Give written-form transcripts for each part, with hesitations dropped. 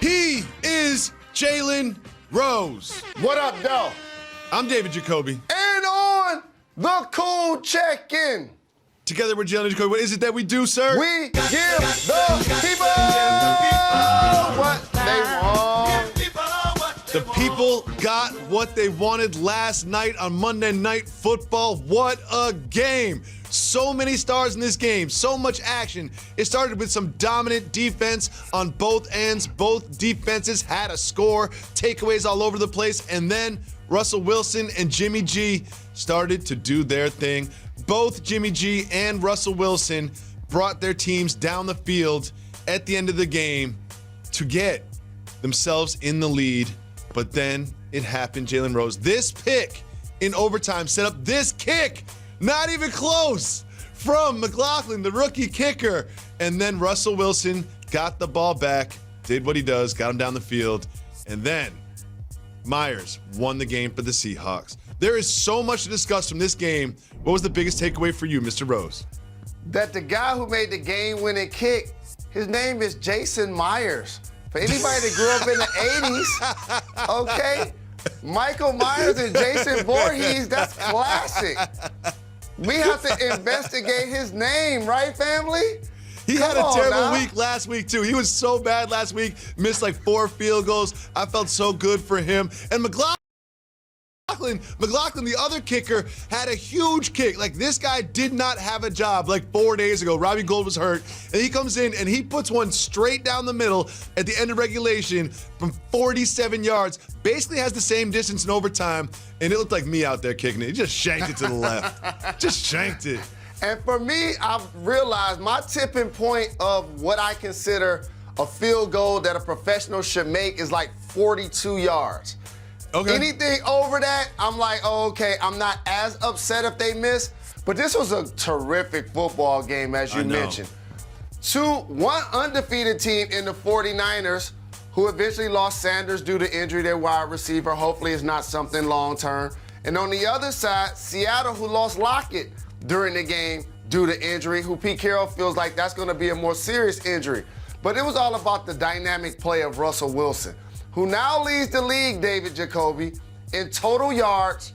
He is Jalen Rose. What up, though? I'm David Jacoby. And on the cool check-in. Together with Jalen Jacoby, what is it that we do, sir? We give the people what they want. The people got what they wanted last night on Monday Night Football. What a game. So many stars in this game, so much action. It started with some dominant defense on both ends. Both defenses had a score, takeaways all over the place, and then Russell Wilson and Jimmy G started to do their thing. Both Jimmy G and Russell Wilson brought their teams down the field at the end of the game to get themselves in the lead. But then it happened, Jalen Rose. This pick in overtime set up this kick, not even close, from McLaughlin, the rookie kicker. And then Russell Wilson got the ball back, did what he does, got him down the field. And then Myers won the game for the Seahawks. There is so much to discuss from this game. What was the biggest takeaway for you, Mr. Rose? That the guy who made the game-winning kick, his name is Jason Myers. For anybody that grew up in the 80s, okay? Michael Myers and Jason Voorhees, that's classic. We have to investigate his name, right, family? He had a terrible week last week, too. He was so bad last week, missed like 4 field goals. I felt so good for him. And McLaughlin, the other kicker, had a huge kick. Like, this guy did not have a job like 4 days ago. Robbie Gould was hurt, and he comes in and he puts one straight down the middle at the end of regulation from 47 yards. Basically has the same distance in overtime, and it looked like me out there kicking it. He just shanked it to the left. Just shanked it. And for me, I've realized my tipping point of what I consider a field goal that a professional should make is like 42 yards. Okay. Anything over that, I'm like, oh, okay, I'm not as upset if they miss. But this was a terrific football game, as you mentioned. One undefeated team in the 49ers who eventually lost Sanders due to injury, their wide receiver. Hopefully it's not something long-term. And on the other side, Seattle, who lost Lockett during the game due to injury, who Pete Carroll feels like that's going to be a more serious injury. But it was all about the dynamic play of Russell Wilson, who now leads the league, David Jacoby, in total yards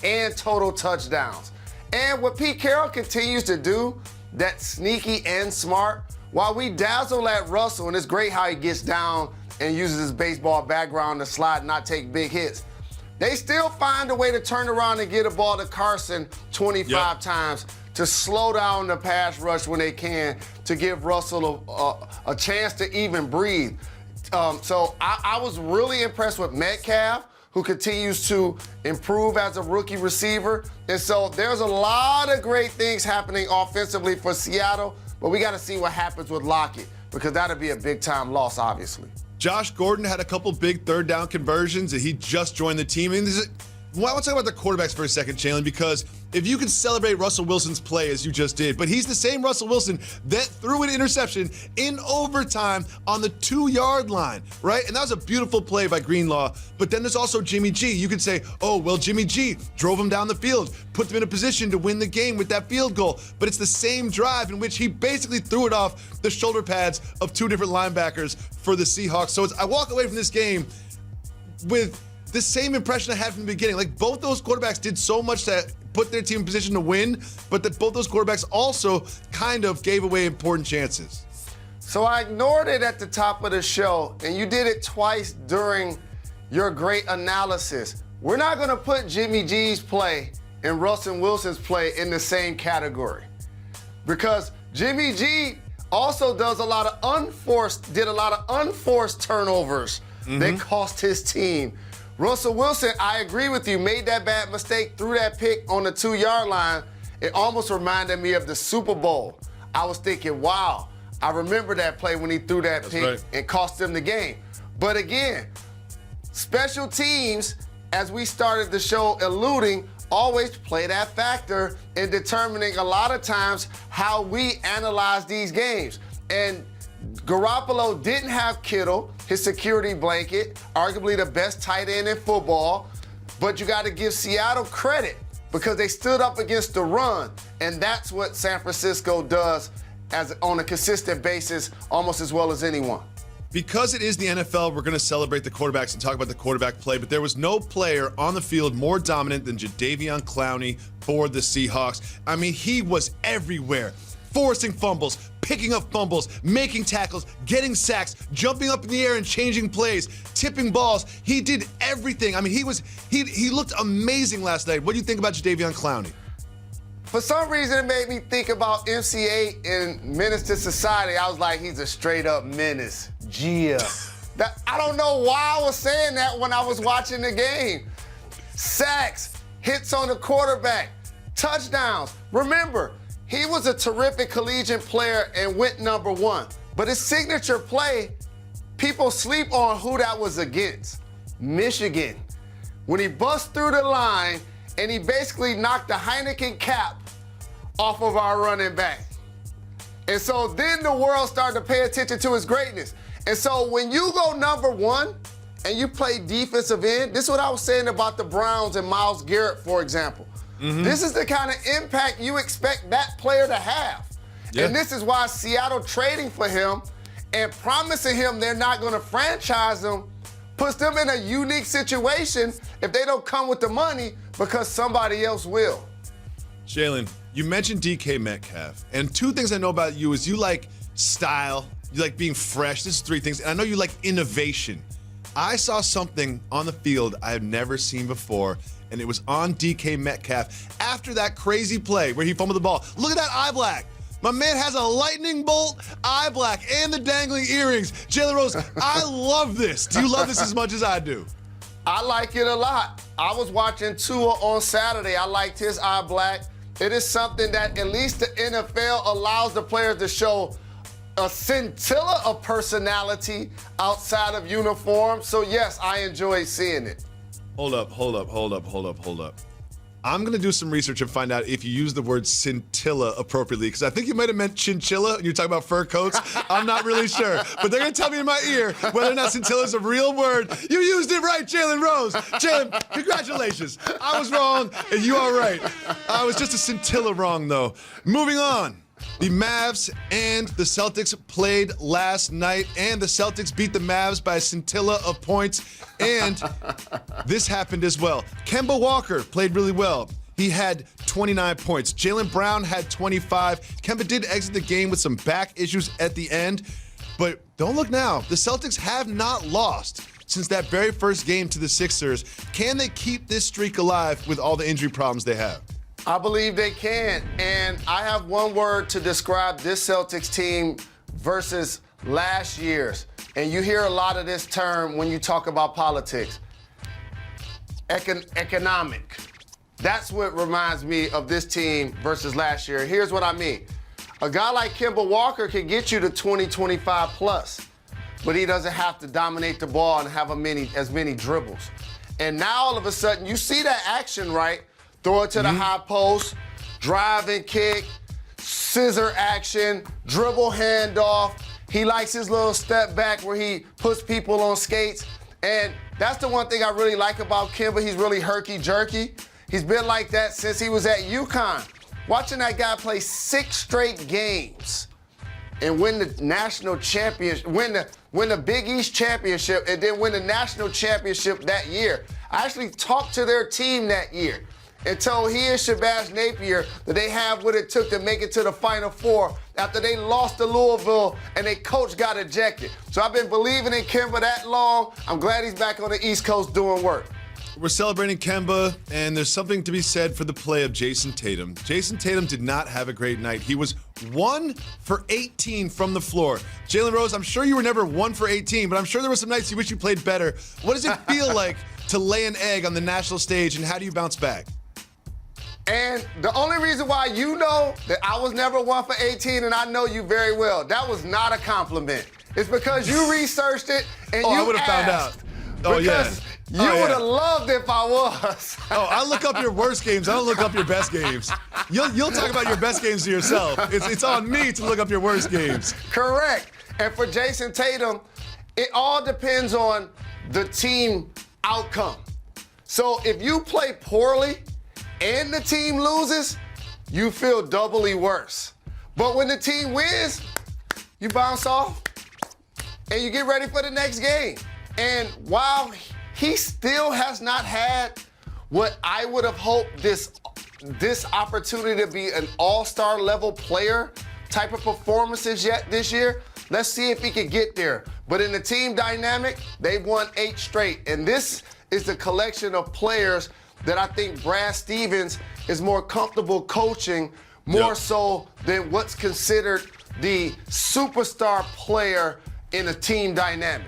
and total touchdowns. And what Pete Carroll continues to do, that's sneaky and smart, while we dazzle at Russell, and it's great how he gets down and uses his baseball background to slide and not take big hits, they still find a way to turn around and get a ball to Carson 25 times to slow down the pass rush when they can, to give Russell a chance to even breathe. So I was really impressed with Metcalf, who continues to improve as a rookie receiver. And so there's a lot of great things happening offensively for Seattle, but we got to see what happens with Lockett, because that'll be a big-time loss, obviously. Josh Gordon had a couple big third down conversions, and he just joined the team. And I want to talk about the quarterbacks for a second, Jalen, because if you can celebrate Russell Wilson's play as you just did, but he's the same Russell Wilson that threw an interception in overtime on the 2-yard line, right? And that was a beautiful play by Greenlaw. But then there's also Jimmy G. You can say, oh, well, Jimmy G drove him down the field, put them in a position to win the game with that field goal. But it's the same drive in which he basically threw it off the shoulder pads of 2 different linebackers for the Seahawks. So I walk away from this game with the same impression I had from the beginning. Like, both those quarterbacks did so much to put their team in position to win, but that both those quarterbacks also kind of gave away important chances. So I ignored it at the top of the show, and you did it twice during your great analysis. We're not going to put Jimmy G's play and Russell Wilson's play in the same category, because Jimmy G also did a lot of unforced turnovers that cost his team. Russell Wilson, I agree with you, made that bad mistake, threw that pick on the 2-yard line. It almost reminded me of the Super Bowl. I was thinking, wow, I remember that play when he threw that pick and cost them the game. But again, special teams, as we started the show alluding, always play that factor in determining a lot of times how we analyze these games. And Garoppolo didn't have Kittle, his security blanket, arguably the best tight end in football. But you got to give Seattle credit, because they stood up against the run. And that's what San Francisco does on a consistent basis, almost as well as anyone. Because it is the NFL, we're going to celebrate the quarterbacks and talk about the quarterback play, but there was no player on the field more dominant than Jadeveon Clowney for the Seahawks. I mean, he was everywhere, forcing fumbles, picking up fumbles, making tackles, getting sacks, jumping up in the air and changing plays, tipping balls. He did everything. I mean, he looked amazing last night. What do you think about Jadeveon Clowney? For some reason, it made me think about MC8 in Menace to Society. I was like, he's a straight-up menace. Gia. I don't know why I was saying that when I was watching the game. Sacks, hits on the quarterback, touchdowns. Remember, he was a terrific collegiate player and went number 1. But his signature play, people sleep on who that was against. Michigan. When he bust through the line and he basically knocked the Heineken cap off of our running back. And so then the world started to pay attention to his greatness. And so when you go number 1 and you play defensive end, this is what I was saying about the Browns and Myles Garrett, for example. This is the kind of impact you expect that player to have. Yeah. And this is why Seattle trading for him and promising him they're not going to franchise him puts them in a unique situation if they don't come with the money because somebody else will. Jalen, you mentioned DK Metcalf, and 2 things I know about you is you like style, you like being fresh. This is 3 things, and I know you like innovation. I saw something on the field I had never seen before, and it was on DK Metcalf after that crazy play where he fumbled the ball. Look at that eye black. My man has a lightning bolt eye black and the dangling earrings. Jalen Rose, I love this. Do you love this as much as I do? I like it a lot. I was watching Tua on Saturday. I liked his eye black. It is something that at least the NFL allows the players to show a scintilla of personality outside of uniform. So yes, I enjoy seeing it. Hold up. I'm going to do some research and find out if you use the word scintilla appropriately, because I think you might have meant chinchilla and you're talking about fur coats. I'm not really sure. But they're going to tell me in my ear whether or not scintilla is a real word. You used it right, Jalen Rose. Jalen, congratulations. I was wrong and you are right. I was just a scintilla wrong, though. Moving on. The Mavs and the Celtics played last night, and the Celtics beat the Mavs by a scintilla of points. And this happened as well. Kemba Walker played really well. He had 29 points. Jaylen Brown had 25. Kemba did exit the game with some back issues at the end. But don't look now. The Celtics have not lost since that very first game to the Sixers. Can they keep this streak alive with all the injury problems they have? I believe they can. And I have one word to describe this Celtics team versus last year's. And you hear a lot of this term when you talk about politics. Economic. That's what reminds me of this team versus last year. Here's what I mean. A guy like Kemba Walker can get you to 20, 25 plus, but he doesn't have to dominate the ball and have as many dribbles. And now all of a sudden, you see that action, right? Throw it to the high post, drive and kick, scissor action, dribble handoff. He likes his little step back where he puts people on skates. And that's the one thing I really like about Kemba. He's really herky-jerky. He's been like that since he was at UConn. Watching that guy play 6 straight games and win the national championship, win the Big East championship, and then win the national championship that year. I actually talked to their team that year and told he and Shabazz Napier that they have what it took to make it to the Final Four after they lost to Louisville and their coach got ejected. So I've been believing in Kemba that long. I'm glad he's back on the East Coast doing work. We're celebrating Kemba, and there's something to be said for the play of Jason Tatum. Jason Tatum did not have a great night. He was 1 for 18 from the floor. Jalen Rose, I'm sure you were never 1 for 18, but I'm sure there were some nights you wish you played better. What does it feel like to lay an egg on the national stage, and how do you bounce back? And the only reason why you know that I was never 1 for 18, and I know you very well, that was not a compliment. It's because you researched it and you I would have found out. Oh, because you would have loved if I was. I look up your worst games. I don't look up your best games. You'll talk about your best games to yourself. It's on me to look up your worst games. Correct. And for Jason Tatum, it all depends on the team outcome. So if you play poorly and the team loses, you feel doubly worse. But when the team wins, you bounce off and you get ready for the next game. And while he still has not had what I would have hoped this opportunity to be an all-star level player type of performances yet this year, let's see if he can get there. But in the team dynamic, they've won 8 straight. And this is the collection of players that I think Brad Stevens is more comfortable coaching more so than what's considered the superstar player in a team dynamic.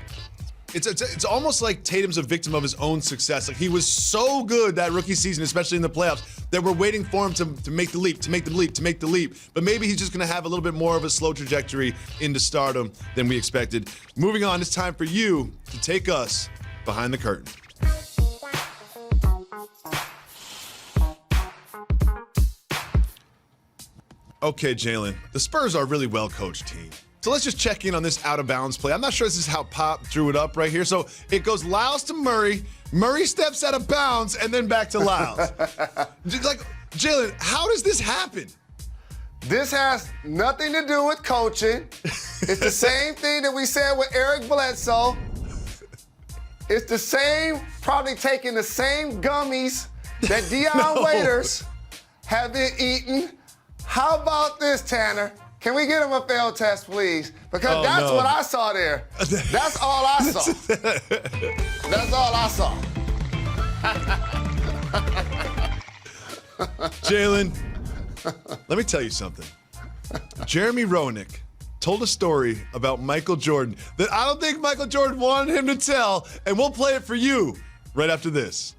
It's almost like Tatum's a victim of his own success. Like, he was so good that rookie season, especially in the playoffs, that we're waiting for him to make the leap, to make the leap, to make the leap. But maybe he's just going to have a little bit more of a slow trajectory into stardom than we expected. Moving on, it's time for you to take us behind the curtain. Okay, Jalen, the Spurs are a really well-coached team. So let's just check in on this out-of-bounds play. I'm not sure this is how Pop drew it up right here. So it goes Lyles to Murray. Murray steps out of bounds, and then back to Lyles. Like, Jalen, how does this happen? This has nothing to do with coaching. It's the same thing that we said with Eric Bledsoe. It's the same, probably taking the same gummies that Deion Waiters have been eating. How about this, Tanner? Can we get him a failed test, please? Because that's what I saw there. That's all I saw. That's all I saw. Jalen, let me tell you something. Jeremy Roenick told a story about Michael Jordan that I don't think Michael Jordan wanted him to tell, and we'll play it for you right after this.